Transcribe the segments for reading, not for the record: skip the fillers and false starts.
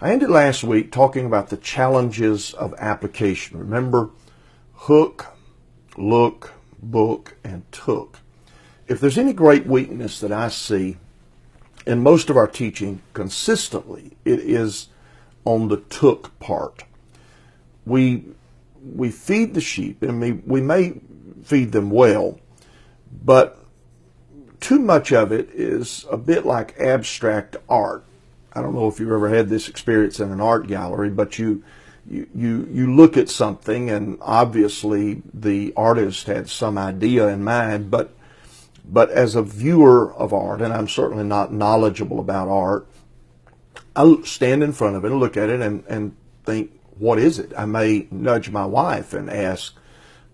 I ended last week talking about the challenges of application. Remember, hook, look, book, and took. If there's any great weakness that I see in most of our teaching consistently, it is on the took part. We feed the sheep, and we may feed them well, but too much of it is a bit like abstract art. I don't know if you've ever had this experience in an art gallery, but you look at something, and obviously the artist had some idea in mind, but as a viewer of art, and I'm certainly not knowledgeable about art, I stand in front of it and look at it and think, what is it? I may nudge my wife and ask,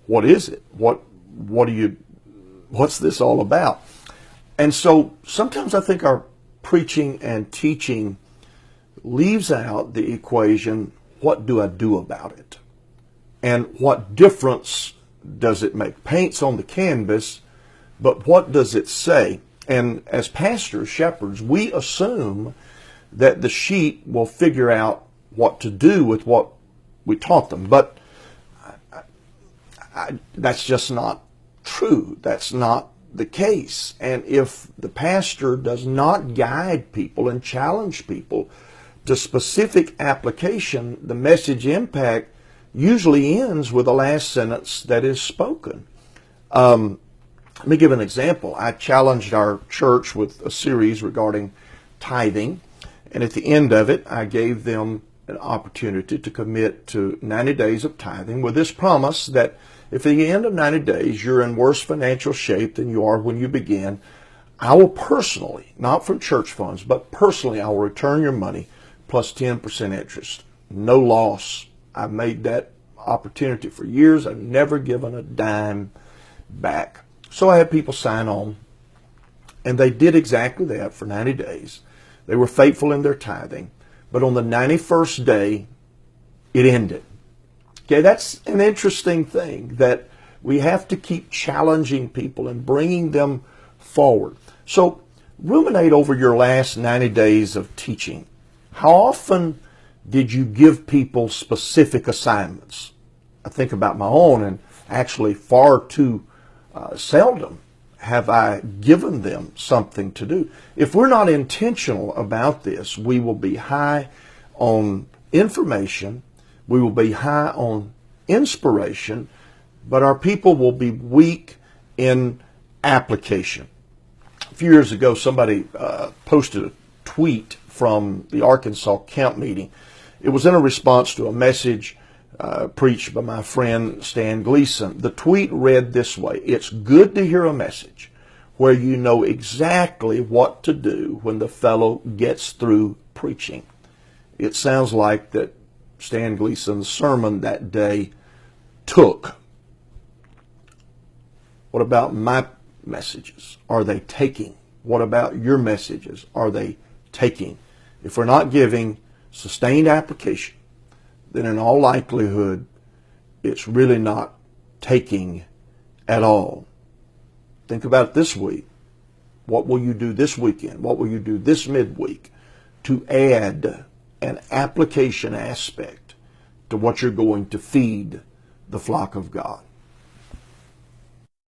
what is it? What's this all about? And so sometimes I think our preaching and teaching leaves out the equation, what do I do about it? And what difference does it make? Paint's on the canvas, but what does it say? And as pastors, shepherds, we assume that the sheep will figure out what to do with what we taught them. But that's just not true. That's not the case. And if the pastor does not guide people and challenge people to specific application, the message impact usually ends with the last sentence that is spoken. Let me give an example. I challenged our church with a series regarding tithing, and at the end of it, I gave them an opportunity to commit to 90 days of tithing with this promise that if at the end of 90 days you're in worse financial shape than you are when you began, I will personally, not from church funds, but personally, I will return your money plus 10% interest. No loss. I've made that opportunity for years. I've never given a dime back. So I had people sign on, and they did exactly that for 90 days. They were faithful in their tithing, but on the 91st day, it ended. Okay, that's an interesting thing, that we have to keep challenging people and bringing them forward. So ruminate over your last 90 days of teaching. How often did you give people specific assignments? I think about my own, and actually far too seldom have I given them something to do. If we're not intentional about this, we will be high on information, we will be high on inspiration, but our people will be weak in application. A few years ago, somebody posted a tweet from the Arkansas camp meeting. It was in a response to a message preached by my friend Stan Gleason. The tweet read this way: "It's good to hear a message where you know exactly what to do when the fellow gets through preaching." It sounds like that Stan Gleason's sermon that day took. What about my messages? Are they taking? What about your messages? Are they taking? If we're not giving sustained application, then in all likelihood, it's really not taking at all. Think about it this week. What will you do this weekend? What will you do this midweek to add an application aspect to what you're going to feed the flock of God?